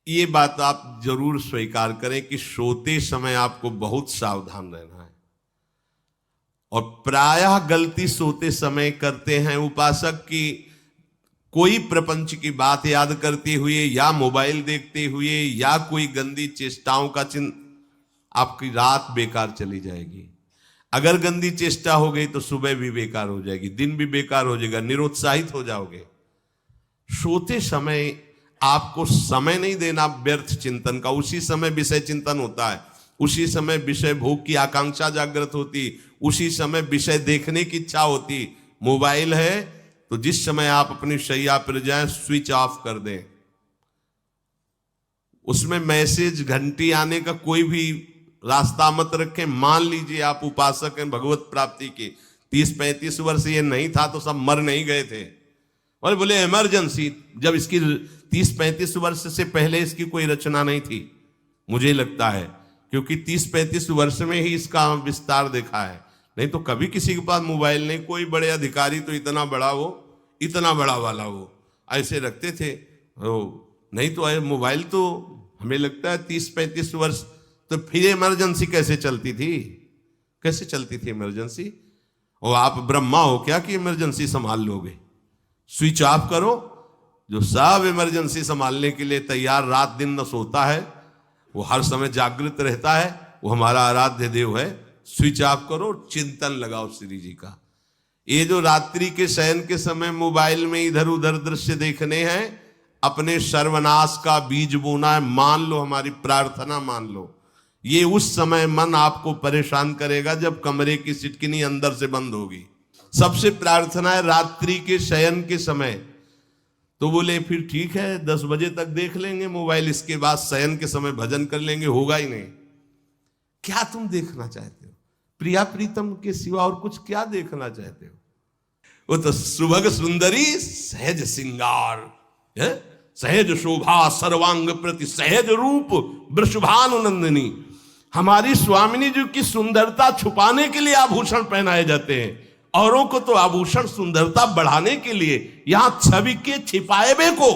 ये बात आप जरूर स्वीकार करें कि सोते समय आपको बहुत सावधान रहना है। और प्रायः गलती सोते समय करते हैं उपासक की, कोई प्रपंच की बात याद करते हुए या मोबाइल देखते हुए या कोई गंदी चेष्टाओं का चिन्ह, आपकी रात बेकार चली जाएगी। अगर गंदी चेष्टा हो गई तो सुबह भी बेकार हो जाएगी, दिन भी बेकार हो जाएगा, निरुत्साहित हो जाओगे। सोते समय आपको समय नहीं देना व्यर्थ चिंतन का। उसी समय विषय चिंतन होता है, उसी समय विषय भोग की आकांक्षा जागृत होती, उसी समय विषय देखने की इच्छा होती। मोबाइल है तो जिस समय आप अपनी शैया पर जाएं स्विच ऑफ कर दें। उसमें मैसेज घंटी आने का कोई भी रास्ता मत रखें। मान लीजिए आप उपासक हैं भगवत प्राप्ति के, 30-35 वर्ष ये नहीं था तो सब मर नहीं गए थे। और बोले इमरजेंसी, जब इसकी 30-35 वर्ष से पहले इसकी कोई रचना नहीं थी, मुझे लगता है, क्योंकि 30-35 वर्ष में ही इसका विस्तार देखा है। नहीं तो कभी किसी के पास मोबाइल नहीं। कोई बड़े अधिकारी तो इतना बड़ा वो, इतना बड़ा वाला वो ऐसे रखते थे। नहीं तो मोबाइल तो हमें लगता है 30-35 वर्ष। तो फिर इमरजेंसी कैसे चलती थी? कैसे चलती थी इमरजेंसी? और आप ब्रह्मा हो क्या कि इमरजेंसी संभाल लोगे? स्विच ऑफ करो। जो सब इमरजेंसी संभालने के लिए तैयार, रात दिन न सोता है, वो हर समय जागृत रहता है, वो हमारा आराध्य देव है। स्विच ऑफ करो, चिंतन लगाओ श्री जी का। ये जो रात्रि के शयन के समय मोबाइल में इधर उधर दृश्य देखने हैं, अपने सर्वनाश का बीज बोना है। मान लो, हमारी प्रार्थना मान लो, ये उस समय मन आपको परेशान करेगा जब कमरे की सिटकिनी अंदर से बंद होगी। सबसे प्रार्थना है रात्रि के शयन के समय। तो बोले फिर ठीक है 10 बजे तक देख लेंगे मोबाइल, इसके बाद शयन के समय भजन कर लेंगे। होगा ही नहीं। क्या तुम देखना चाहते हो? प्रिया प्रीतम के सिवा और कुछ क्या देखना चाहते हो? वो तो सुभग सुंदरी सहज सिंगार, सहज शोभा सर्वांग प्रति सहज रूप वृषभानुनंदिनी। हमारी स्वामिनी जी की सुंदरता छुपाने के लिए आभूषण पहनाए जाते हैं, औरों को तो आभूषण सुंदरता बढ़ाने के लिए। यहां छवि के छिपाए बे को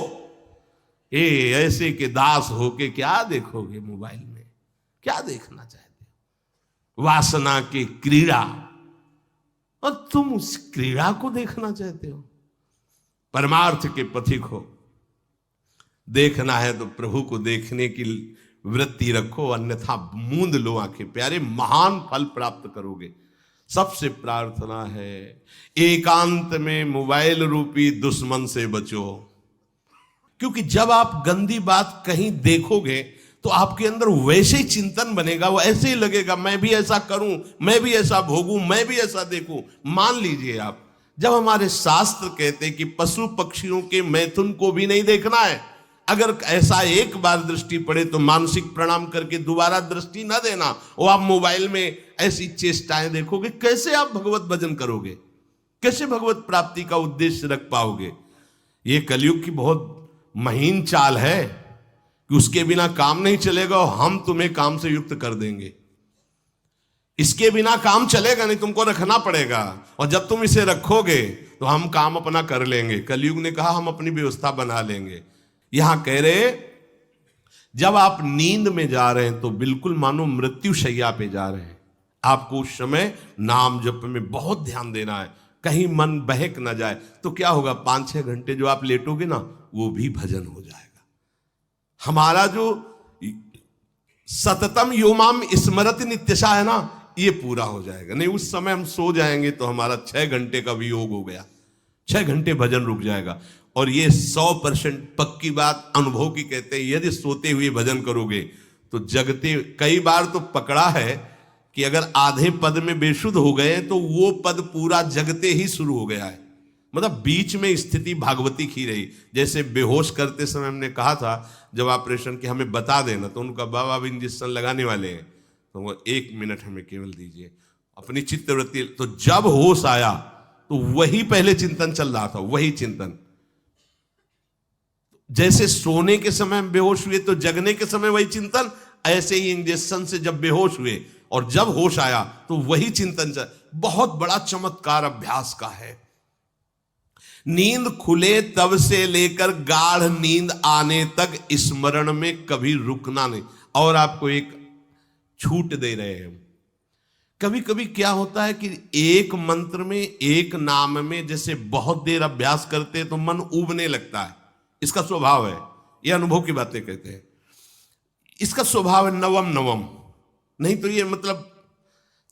ऐसे के दास होके क्या देखोगे मोबाइल में? क्या देखना चाहते हो? वासना की क्रीड़ा, और तुम उस क्रीड़ा को देखना चाहते हो? परमार्थ के पथिक हो। देखना है तो प्रभु को देखने की वृत्ति रखो, अन्यथा मूंद लो आंखें। प्यारे, महान फल प्राप्त करोगे। सबसे प्रार्थना है एकांत में मोबाइल रूपी दुश्मन से बचो। क्योंकि जब आप गंदी बात कहीं देखोगे तो आपके अंदर वैसे ही चिंतन बनेगा, वो ऐसे ही लगेगा मैं भी ऐसा करूं, मैं भी ऐसा भोगूं, मैं भी ऐसा देखूं। मान लीजिए आप, जब हमारे शास्त्र कहते हैं कि पशु पक्षियों के मैथुन को भी नहीं देखना है, अगर ऐसा एक बार दृष्टि पड़े तो मानसिक प्रणाम करके दोबारा दृष्टि ना देना। और आप मोबाइल में ऐसी चेष्टाएं देखोगे, कैसे आप भगवत भजन करोगे? कैसे भगवत प्राप्ति का उद्देश्य रख पाओगे? ये कलयुग की बहुत महीन चाल है कि उसके बिना काम नहीं चलेगा और हम तुम्हें काम से युक्त कर देंगे। इसके बिना काम चलेगा नहीं, तुमको रखना पड़ेगा। और जब तुम इसे रखोगे तो हम काम अपना कर लेंगे। कलयुग ने कहा हम अपनी व्यवस्था बना लेंगे। यहां कह रहे जब आप नींद में जा रहे हैं तो बिल्कुल मानो मृत्यु शैया पे जा रहे हैं। आपको उस समय नाम जप में बहुत ध्यान देना है, कहीं मन बहक ना जाए। तो क्या होगा, 5-6 घंटे जो आप लेटोगे ना, वो भी भजन हो जाएगा। हमारा जो सततम योमाम स्मरति नित्यशा है ना, ये पूरा हो जाएगा। नहीं उस समय हम सो जाएंगे तो हमारा 6 घंटे का वियोग हो गया, 6 घंटे भजन रुक जाएगा। और ये 100% पक्की बात अनुभव की कहते हैं, यदि सोते हुए भजन करोगे तो जगते। कई बार तो पकड़ा है कि अगर आधे पद में बेशुद्ध हो गए तो वो पद पूरा जगते ही शुरू हो गया है। मतलब बीच में स्थिति भागवती की रही। जैसे बेहोश करते समय हमने कहा था जब ऑपरेशन के हमें बता देना, तो उनका बाबा अब इंजेक्शन लगाने वाले हैं तो वो 1 मिनट हमें केवल दीजिए, अपनी चित्तवृत्ति। तो जब होश आया तो वही पहले चिंतन चल रहा था, वही चिंतन। जैसे सोने के समय बेहोश हुए तो जगने के समय वही चिंतन, ऐसे ही इंजेक्शन से जब बेहोश हुए और जब होश आया तो वही चिंतन चल। बहुत बड़ा चमत्कार अभ्यास का है। नींद खुले तब से लेकर गाढ़ नींद आने तक स्मरण में कभी रुकना नहीं। और आपको एक छूट दे रहे हैं। कभी कभी क्या होता है कि एक मंत्र में, एक नाम में जैसे बहुत देर अभ्यास करते हैं तो मन उबने लगता है। इसका स्वभाव है, ये अनुभव की बातें कहते हैं। इसका स्वभाव है नवम नवम, नहीं तो ये मतलब,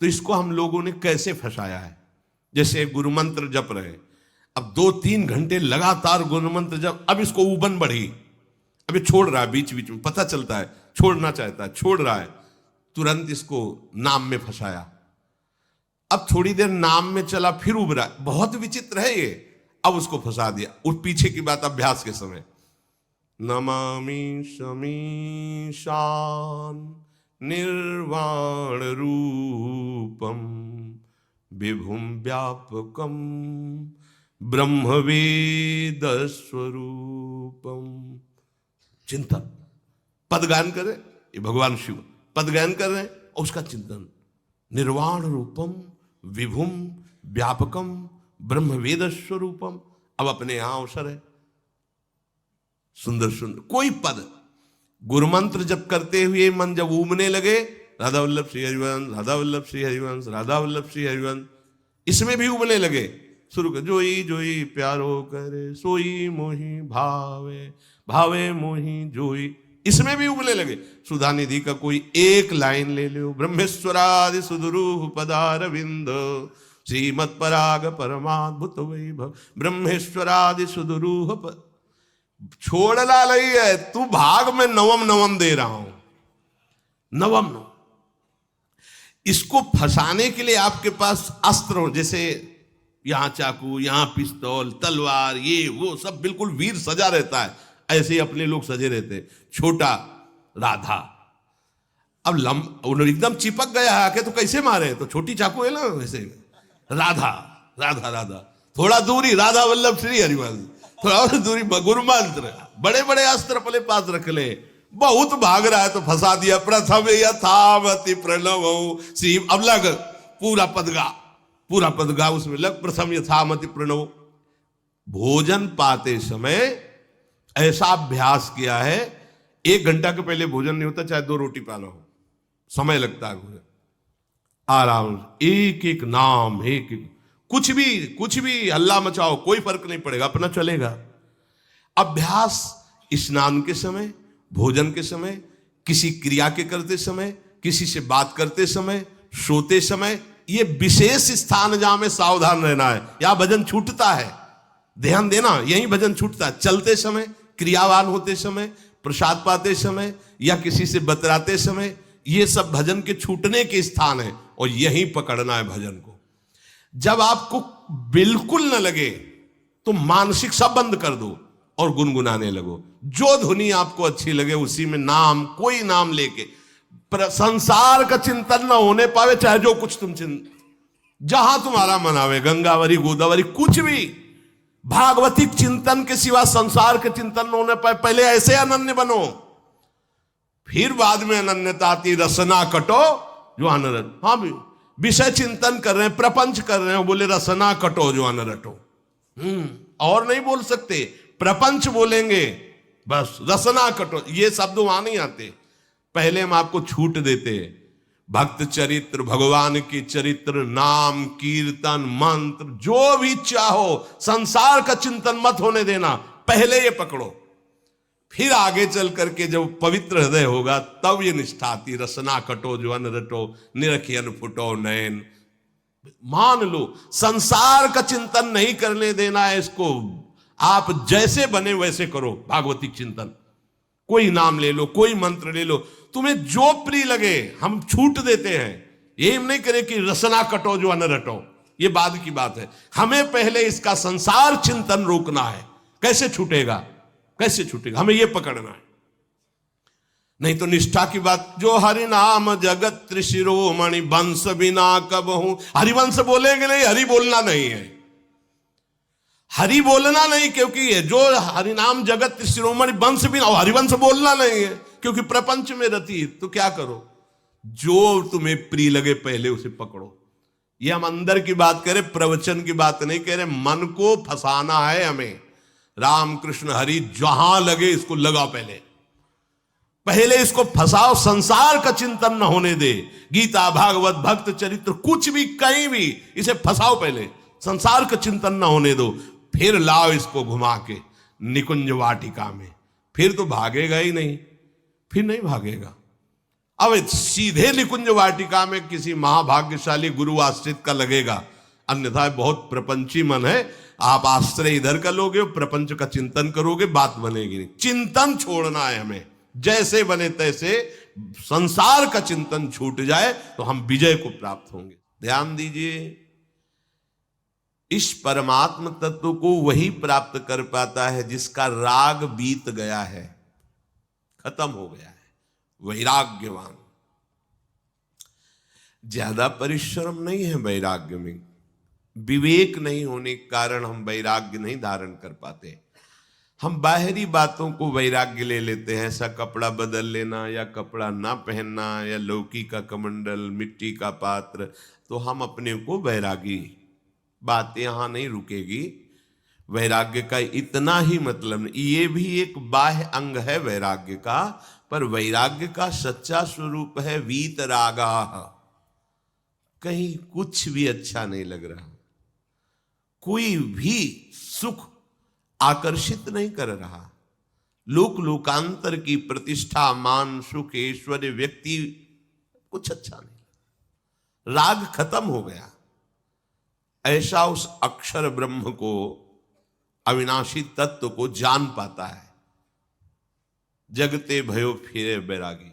तो इसको हम लोगों ने कैसे फंसाया है। जैसे गुरु मंत्र जप रहे हैं, अब 2-3 घंटे लगातार गुरु मंत्र जप, अब इसको उबन बढ़ी, अब ये छोड़ रहा है, बीच बीच में पता चलता है छोड़ना चाहता है, छोड़ रहा है, तुरंत इसको नाम में फंसाया। अब थोड़ी देर नाम में चला, फिर उब रहा है, बहुत विचित्र है ये। अब उसको फंसा दिया। उस पीछे की बात अभ्यास के समय, नमामि शमीशान निर्वाण रूपम विभुम व्यापकम ब्रह्मवेद स्वरूपम। चिंतन, पद गायन कर रहे, ये भगवान शिव पद गायन कर रहे हैं और उसका चिंतन, निर्वाण रूपम विभुम व्यापकम ब्रह्मवेद स्वरूपम। अब अपने यहां अवसर है, सुंदर सुंदर कोई पद गुरु मंत्र जब करते हुए मन जब उमने लगे, राधा वल्लभ श्री हरिवंश, राधा वल्लभ श्री हरिवंश, राधा वल्लभ श्री हरिवंश, इसमें भी उमने लगे, शुरू कर, जोई जोई प्यारो करे सोई मोही भावे, भावे मोही जोई, इसमें भी उबले लगे। सुधा निधि का कोई एक लाइन ले लो, ब्रह्मेश्वरादि सुदुरूह पदारविंद श्रीमत् पराग परमाद्भुत वैभव, ब्रह्मेश्वरादि सुदुरूह छोड़ना नहीं है, तू भाग में नवम नवम दे रहा हूं, नवम नवम। इसको फंसाने के लिए आपके पास अस्त्र हो, जैसे यहां चाकू, यहां पिस्तौल, तलवार, ये वो सब बिल्कुल वीर सजा रहता है, ऐसे ही अपने लोग सजे रहते। छोटा राधा, अब एकदम चिपक गया है आके तो कैसे मारे, तो छोटी चाकू है ना वैसे, राधा राधा राधा, थोड़ा दूरी राधा वल्लभ श्री हरिवंश, थोड़ा और दूरी गुरु मंत्र, बड़े बड़े अस्त्र अपने पास रख ले। बहुत भाग रहा है तो फंसा दिया। प्रथम यथावति प्रणव श्री, अब लग पूरा पद गा, पूरा पद गा, उसमें लग प्रथम यथामति प्रणव। भोजन पाते समय ऐसा अभ्यास किया है, 1 घंटा के पहले भोजन नहीं होता, चाहे 2 रोटी पाना हो, समय लगता है भोजन, आराम, एक एक नाम, एक एक, कुछ भी हल्ला मचाओ, कोई फर्क नहीं पड़ेगा, अपना चलेगा। अभ्यास स्नान के समय, भोजन के समय, किसी क्रिया के करते समय, किसी से बात करते समय, सोते समय, ये विशेष स्थान जहां में सावधान रहना है। यहां भजन छूटता है, ध्यान देना, यही भजन छूटता है। चलते समय, क्रियावान होते समय, प्रसाद पाते समय या किसी से बतराते समय, ये सब भजन के छूटने के स्थान है और यहीं पकड़ना है भजन को। जब आपको बिल्कुल न लगे तो मानसिक सब बंद कर दो और गुनगुनाने लगो। जो धुनी आपको अच्छी लगे उसी में नाम, कोई नाम लेके, संसार का चिंतन न होने पावे, चाहे जो कुछ तुम जहां तुम्हारा मन आवे, गंगावरी गोदावरी, कुछ भी, भागवतिक चिंतन के सिवा संसार के चिंतन न होने पाए। पहले ऐसे अनन्य बनो, फिर बाद में अनन्यता आती, रसना कटो जो अनरट। हाँ भी विषय चिंतन कर रहे हैं, प्रपंच कर रहे हैं, बोले रसना कटो जो अनरटो। और नहीं बोल सकते, प्रपंच बोलेंगे बस, रसना कटो, ये शब्द वहां नहीं आते। पहले हम आपको छूट देते, भक्त चरित्र, भगवान की चरित्र, नाम, कीर्तन, मंत्र, जो भी चाहो, संसार का चिंतन मत होने देना, पहले ये पकड़ो। फिर आगे चल करके जब पवित्र हृदय होगा तब ये निष्ठा आती, रसना कटो जो अन रटो, निरखियन फुटो नयन। मान लो संसार का चिंतन नहीं करने देना है इसको, आप जैसे बने वैसे करो भागवतिक चिंतन। कोई नाम ले लो, कोई मंत्र ले लो, तुम्हें जो प्रिय लगे, हम छूट देते हैं। ये नहीं करे कि रसना कटो जो अन रटो, ये बाद की बात है। हमें पहले इसका संसार चिंतन रोकना है। कैसे छूटेगा, कैसे छूटेगा, हमें यह पकड़ना है। नहीं तो निष्ठा की बात, जो हरि नाम जगत त्रिशिरोमणि वंश बिना कब हूं, हरिवंश बोलेंगे नहीं, हरि बोलना नहीं है, हरि बोलना नहीं, क्योंकि जो हरिनाम जगत त्रिशिरोमणि वंश बिना, हरिवंश बोलना नहीं है क्योंकि प्रपंच में रति। तो क्या करो, जो तुम्हें प्रिय लगे पहले उसे पकड़ो। ये हम अंदर की बात करें, प्रवचन की बात नहीं कह रहे। मन को फंसाना है हमें। राम कृष्ण हरि जहां लगे इसको लगाओ, पहले इसको फंसाओ, संसार का चिंतन न होने दे। गीता भागवत भक्त चरित्र कुछ भी कहीं भी इसे फंसाओ, पहले संसार का चिंतन न होने दो, फिर लाओ इसको घुमा के निकुंज वाटिका में। फिर तो भागेगा ही नहीं, फिर नहीं भागेगा। अब सीधे निकुंज वाटिका में किसी महाभाग्यशाली गुरु आश्रित का लगेगा, अन्यथा बहुत प्रपंची मन है। आप आश्रय इधर का लोगे, प्रपंच का चिंतन करोगे, बात बनेगी नहीं। चिंतन छोड़ना है हमें, जैसे बने तैसे संसार का चिंतन छूट जाए तो हम विजय को प्राप्त होंगे। ध्यान दीजिए, इस परमात्म तत्व को वही प्राप्त कर पाता है जिसका राग बीत गया है, खत्म हो गया है, वैराग्यवान। ज्यादा परिश्रम नहीं है वैराग्य में, विवेक नहीं होने के कारण हम वैराग्य नहीं धारण कर पाते। हम बाहरी बातों को वैराग्य ले लेते हैं, ऐसा कपड़ा बदल लेना या कपड़ा ना पहनना या लौकी का कमंडल, मिट्टी का पात्र, तो हम अपने को वैरागी। बात यहां नहीं रुकेगी। वैराग्य का इतना ही मतलब नहीं, ये भी एक बाह्य अंग है वैराग्य का, पर वैराग्य का सच्चा स्वरूप है वीतरागा। कहीं कुछ भी अच्छा नहीं लग रहा, कोई भी सुख आकर्षित नहीं कर रहा, लोक लोकांतर की प्रतिष्ठा, मान, सुख, ऐश्वर्य, व्यक्ति, कुछ अच्छा नहीं। राग खत्म हो गया। ऐसा उस अक्षर ब्रह्म को, अविनाशी तत्व को जान पाता है। जगते भयो फिरे बैरागी।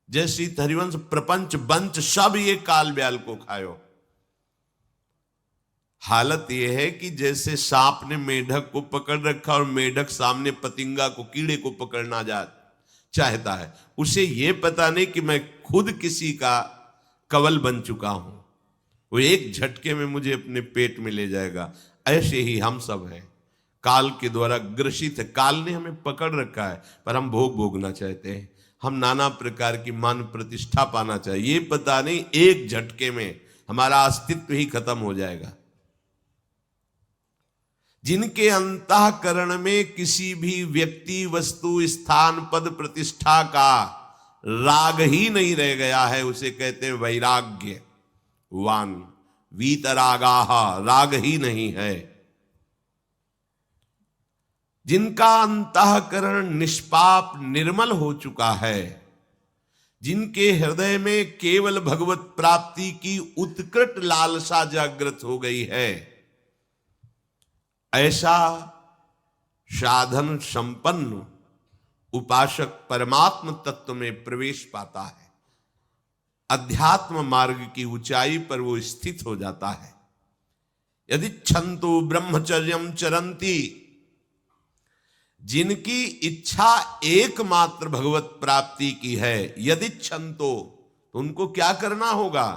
जैसी हरिवंश प्रपंच बंच सब ये काल ब्याल को खायो। हालत यह है कि जैसे सांप ने मेढक को पकड़ रखा और मेढक सामने पतिंगा को, कीड़े को पकड़ना चाहता है। उसे यह पता नहीं कि मैं खुद किसी का कवल बन चुका हूं, वो एक झटके में मुझे अपने पेट में ले जाएगा। ऐसे ही हम सब हैं, काल के द्वारा ग्रसित है। काल ने हमें पकड़ रखा है, पर हम भोग भोगना चाहते हैं। हम नाना प्रकार की मान प्रतिष्ठा पाना चाहिए, ये पता नहीं एक झटके में हमारा अस्तित्व ही खत्म हो जाएगा। जिनके अंतःकरण में किसी भी व्यक्ति, वस्तु, स्थान, पद, प्रतिष्ठा का राग ही नहीं रह गया है, उसे कहते हैं वैराग्य वान। वीतरागाह, राग ही नहीं है। जिनका अंतःकरण निष्पाप निर्मल हो चुका है, जिनके हृदय में केवल भगवत प्राप्ति की उत्कट लालसा जागृत हो गई है, ऐसा साधन संपन्न उपासक परमात्म तत्व में प्रवेश पाता है। अध्यात्म मार्ग की ऊंचाई पर वो स्थित हो जाता है। यदि छंतु ब्रह्मचर्यम चरंती, जिनकी इच्छा एकमात्र भगवत प्राप्ति की है, यदि छंतो, तो उनको क्या करना होगा?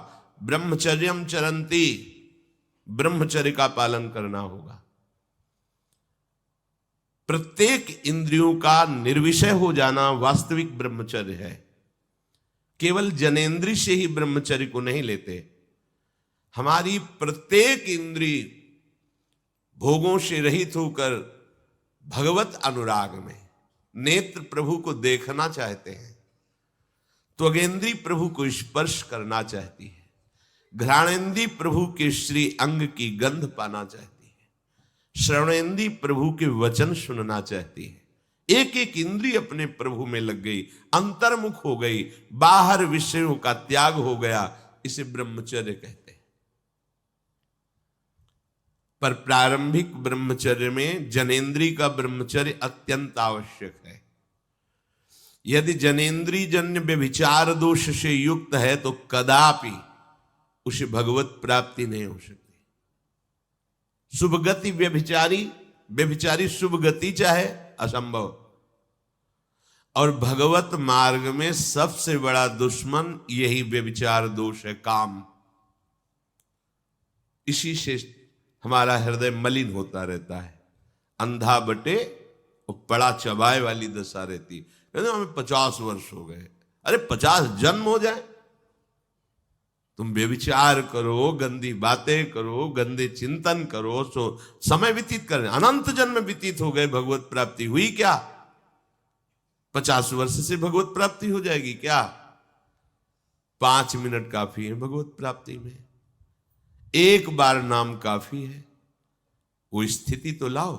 ब्रह्मचर्यम चरंती, ब्रह्मचर्य का पालन करना होगा। प्रत्येक इंद्रियों का निर्विषय हो जाना वास्तविक ब्रह्मचर्य है। केवल जनेंद्रिय से ही ब्रह्मचर्य को नहीं लेते। हमारी प्रत्येक इंद्रिय भोगों से रहित होकर भगवत अनुराग में, नेत्र प्रभु को देखना चाहते हैं, त्वगेंद्री प्रभु को स्पर्श करना चाहती है, घ्राणेंद्री प्रभु के श्री अंग की गंध पाना चाहती है, श्रवणेंद्री प्रभु के वचन सुनना चाहती है। एक एक इंद्रिय अपने प्रभु में लग गई, अंतर्मुख हो गई, बाहर विषयों का त्याग हो गया। इसे ब्रह्मचर्य कहते हैं। पर प्रारंभिक ब्रह्मचर्य में जनेंद्रिय का ब्रह्मचर्य अत्यंत आवश्यक है। यदि जनेंद्रिय जन्य व्यभिचार दोष से युक्त है तो कदापि उसे भगवत प्राप्ति नहीं हो सकती। शुभ गति व्यभिचारी शुभ गति चाहे असंभव। और भगवत मार्ग में सबसे बड़ा दुश्मन यही व्यभिचार दोष है, काम। इसी से हमारा हृदय मलिन होता रहता है, अंधा बटे और बड़ा चबाए वाली दशा रहती है। कहते हमें 50 वर्ष हो गए। अरे 50 जन्म हो जाए तुम व्यभिचार करो, गंदी बातें करो, गंदे चिंतन करो, सो समय व्यतीत करें। अनंत जन्म व्यतीत हो गए, भगवत प्राप्ति हुई क्या? 50 वर्ष से भगवत प्राप्ति हो जाएगी क्या? 5 मिनट काफी है भगवत प्राप्ति में। एक बार नाम काफी है। वो स्थिति तो लाओ।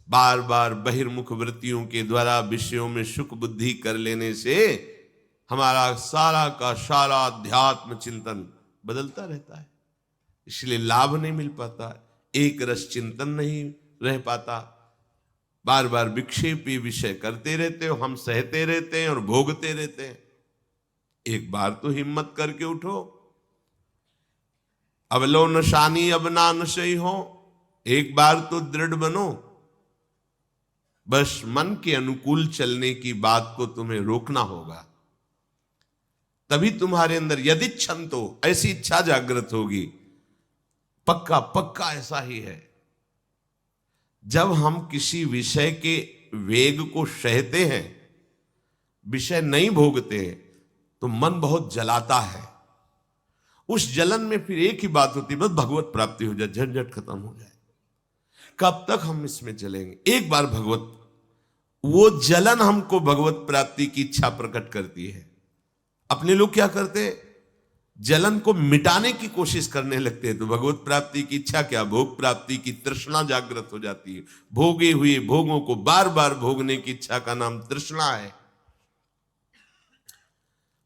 बार बार बहिर्मुख वृत्तियों के द्वारा विषयों में सुख बुद्धि कर लेने से हमारा सारा का सारा अध्यात्म चिंतन बदलता रहता है, इसलिए लाभ नहीं मिल पाता, एक रस चिंतन नहीं रह पाता। बार बार विक्षेपी विषय करते रहते हो, हम सहते रहते हैं और भोगते रहते हैं। एक बार तो हिम्मत करके उठो। अवलो नशानी अब ना नशई हो, एक बार तो दृढ़ बनो। बस मन के अनुकूल चलने की बात को तुम्हें रोकना होगा, तभी तुम्हारे अंदर यदि क्षण तो ऐसी इच्छा जागृत होगी। पक्का पक्का ऐसा ही है। जब हम किसी विषय के वेग को सहते हैं, विषय नहीं भोगते, तो मन बहुत जलाता है। उस जलन में फिर एक ही बात होती है, बस भगवत प्राप्ति हो जाए, झंझट खत्म हो जाए। कब तक हम इसमें चलेंगे? एक बार भगवत, वो जलन हमको भगवत प्राप्ति की इच्छा प्रकट करती है। अपने लोग क्या करते हैं? जलन को मिटाने की कोशिश करने लगते हैं, तो भगवत प्राप्ति की इच्छा क्या, भोग प्राप्ति की तृष्णा जागृत हो जाती है। भोगे हुए भोगों को बार बार भोगने की इच्छा का नाम तृष्णा है।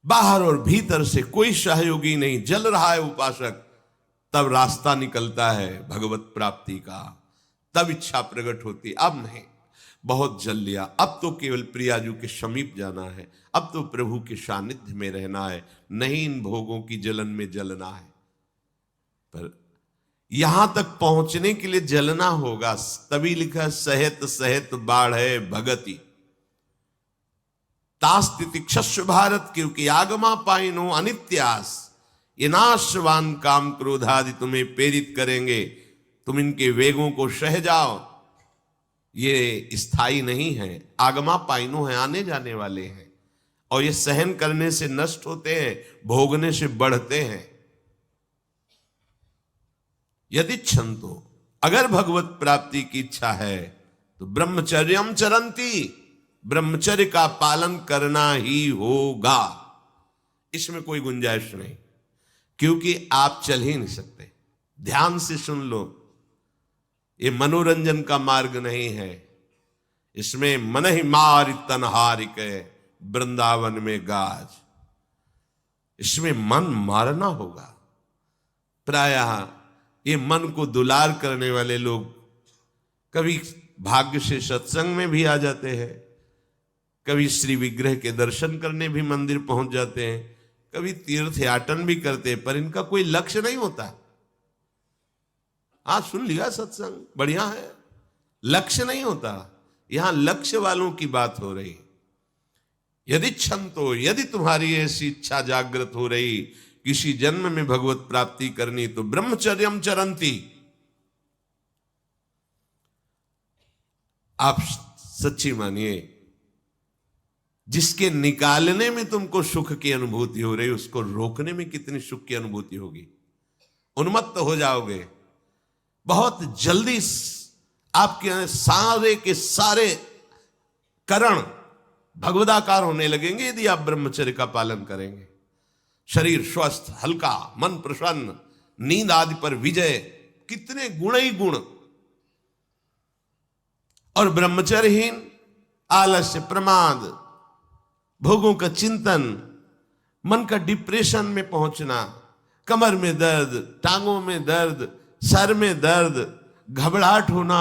बाहर और भीतर से कोई सहयोगी नहीं, जल रहा है उपासक, तब रास्ता निकलता है भगवत प्राप्ति का, तब इच्छा प्रकट होती। अब नहीं, बहुत जल लिया, अब तो केवल प्रियाजू के समीप जाना है, अब तो प्रभु के सानिध्य में रहना है, नहीं इन भोगों की जलन में जलना है। पर यहां तक पहुंचने के लिए जलना होगा, तभी लिखा सहित सहित बाढ़ है भगति तास्तिति क्षस्व भारत, क्योंकि आगमा पाइनो अनित्यास, ये नाशवान काम क्रोधादि तुम्हें प्रेरित करेंगे, तुम इनके वेगों को सह जाओ। ये स्थायी नहीं है, आगमा पाइनो है, आने जाने वाले हैं, और ये सहन करने से नष्ट होते हैं, भोगने से बढ़ते हैं। यदि क्षंतो, अगर भगवत प्राप्ति की इच्छा है तो ब्रह्मचर्यम चरंती, ब्रह्मचर्य का पालन करना ही होगा, इसमें कोई गुंजाइश नहीं, क्योंकि आप चल ही नहीं सकते। ध्यान से सुन लो, ये मनोरंजन का मार्ग नहीं है, इसमें मन ही मार तनहारिक वृंदावन में गाज, इसमें मन मारना होगा। प्रायः ये मन को दुलार करने वाले लोग कभी भाग्य से सत्संग में भी आ जाते हैं, कभी श्री विग्रह के दर्शन करने भी मंदिर पहुंच जाते हैं, कभी तीर्थ याटन भी करते हैं, पर इनका कोई लक्ष्य नहीं होता। हाँ, सुन लिया सत्संग, बढ़िया है, लक्ष्य नहीं होता। यहां लक्ष्य वालों की बात हो रही। यदि क्षंतो, यदि तुम्हारी ऐसी इच्छा जागृत हो रही किसी जन्म में भगवत प्राप्ति करनी, तो ब्रह्मचर्यम चरंती, आप सच्ची मानिए, जिसके निकालने में तुमको सुख की अनुभूति हो रही, उसको रोकने में कितनी सुख की अनुभूति होगी। उन्मत्त हो जाओगे, बहुत जल्दी आपके सारे के सारे करण भगवदाकार होने लगेंगे यदि आप ब्रह्मचर्य का पालन करेंगे। शरीर स्वस्थ, हल्का, मन प्रसन्न, नींद आदि पर विजय, कितने गुण ही गुण। और ब्रह्मचर्यहीन आलस्य, प्रमाद, भोगों का चिंतन, मन का डिप्रेशन में पहुंचना, कमर में दर्द, टांगों में दर्द, सर में दर्द, घबराहट होना,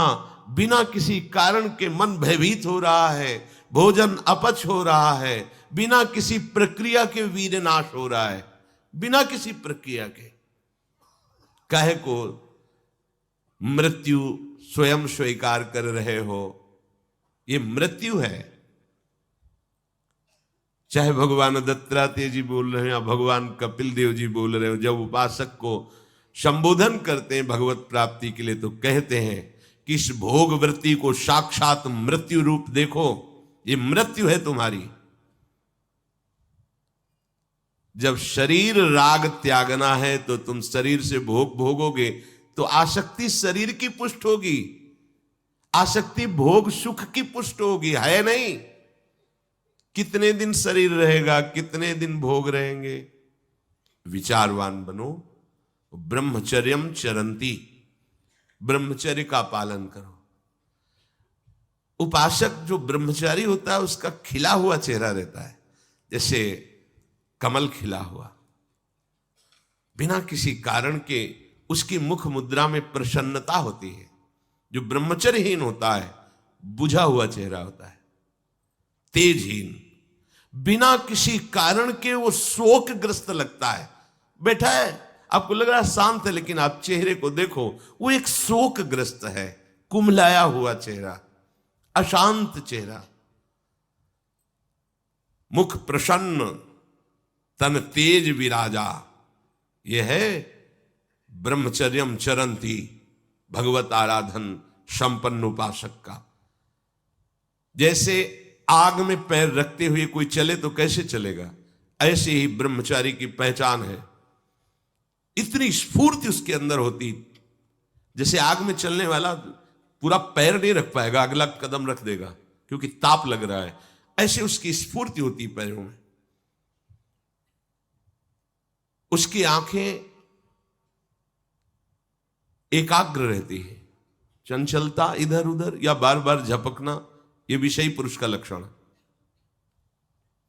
बिना किसी कारण के मन भयभीत हो रहा है, भोजन अपच हो रहा है, बिना किसी प्रक्रिया के वीर नाश हो रहा है, बिना किसी प्रक्रिया के। काहे को मृत्यु स्वयं स्वीकार कर रहे हो, ये मृत्यु है। चाहे भगवान दत्तात्रेय जी बोल रहे हैं या भगवान कपिल देव जी बोल रहे हो, जब उपासक को संबोधन करते हैं भगवत प्राप्ति के लिए, तो कहते हैं कि इस भोग वृत्ति को साक्षात मृत्यु रूप देखो, ये मृत्यु है तुम्हारी। जब शरीर राग त्यागना है तो तुम शरीर से भोग भोगोगे तो आसक्ति शरीर की पुष्ट होगी, आसक्ति भोग सुख की पुष्ट होगी, है नहीं। कितने दिन शरीर रहेगा, कितने दिन भोग रहेंगे। विचारवान बनो, ब्रह्मचर्यम चरंती, ब्रह्मचर्य का पालन करो। उपासक जो ब्रह्मचारी होता है उसका खिला हुआ चेहरा रहता है, जैसे कमल खिला हुआ, बिना किसी कारण के उसकी मुख मुद्रा में प्रसन्नता होती है। जो ब्रह्मचर्यहीन होता है बुझा हुआ चेहरा होता है, तेजहीन, बिना किसी कारण के वो शोकग्रस्त लगता है। बैठा है, आपको लग रहा है शांत है, लेकिन आप चेहरे को देखो, वो एक शोकग्रस्त है, कुम्हलाया हुआ चेहरा, अशांत चेहरा। मुख प्रसन्न, तन तेज विराजा, यह है ब्रह्मचर्यम चरंती, भगवत आराधन संपन्न उपासक का। जैसे आग में पैर रखते हुए कोई चले तो कैसे चलेगा, ऐसे ही ब्रह्मचारी की पहचान है। इतनी स्फूर्ति उसके अंदर होती, जैसे आग में चलने वाला पूरा पैर नहीं रख पाएगा, अगला कदम रख देगा क्योंकि ताप लग रहा है, ऐसे उसकी स्फूर्ति होती पैरों में। उसकी आंखें एकाग्र रहती है, चंचलता इधर उधर या बार बार झपकना यह विषयी पुरुष का लक्षण है।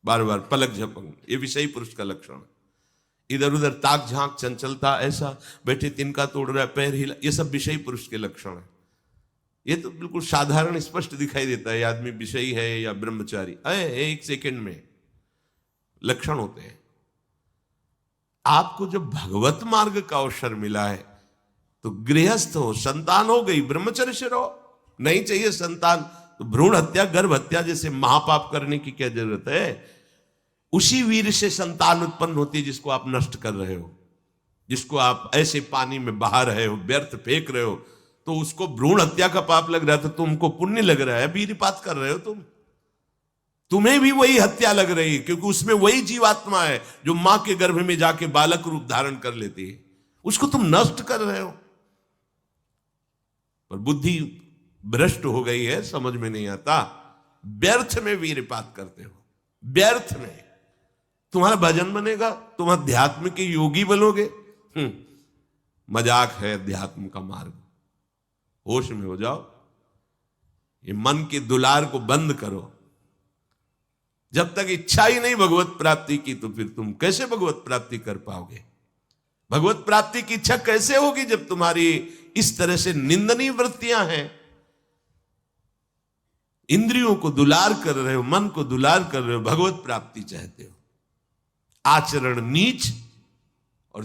बार बार पलक झपकना यह विषयी पुरुष का लक्षण है। इधर उधर ताक झांक, चंचलता, ऐसा बैठे तिनका तोड़ रहा है, पैर हिला, ये सब विषयी पुरुष के लक्षण है। ये तो बिल्कुल साधारण स्पष्ट दिखाई देता है आदमी विषयी है या ब्रह्मचारी, एक सेकंड में लक्षण होते हैं। आपको जब भगवत मार्ग का अवसर मिला है तो गृहस्थ हो, संतान हो गई, ब्रह्मचर्य से रहो। नहीं चाहिए संतान तो भ्रूण हत्या, गर्भ हत्या जैसे महापाप करने की क्या जरूरत है। उसी वीर से संतान उत्पन्न होती है जिसको आप नष्ट कर रहे हो, जिसको आप ऐसे पानी में बहा रहे हो, व्यर्थ फेंक रहे हो, तो उसको भ्रूण हत्या का पाप लग रहा है, तो तुमको पुण्य लग रहा है, वीरपात कर रहे हो तुम्हें भी वही हत्या लग रही है, क्योंकि उसमें वही जीवात्मा है जो मां के गर्भ में जाके बालक रूप धारण कर लेती है, उसको तुम नष्ट कर रहे हो। पर बुद्धि भ्रष्ट हो गई है, समझ में नहीं आता, व्यर्थ में वीरपात करते हो, व्यर्थ में। तुम्हारा भजन बनेगा, तुम अध्यात्म के योगी बनोगे, मजाक है अध्यात्म का मार्ग। होश में हो जाओ, ये मन के दुलार को बंद करो। जब तक इच्छा ही नहीं भगवत प्राप्ति की तो फिर तुम कैसे भगवत प्राप्ति कर पाओगे। भगवत प्राप्ति की इच्छा कैसे होगी जब तुम्हारी इस तरह से निंदनीय वृत्तियां हैं। इंद्रियों को दुलार कर रहे हो, मन को दुलार कर रहे हो, भगवत प्राप्ति चाहते हो। आचरण नीच और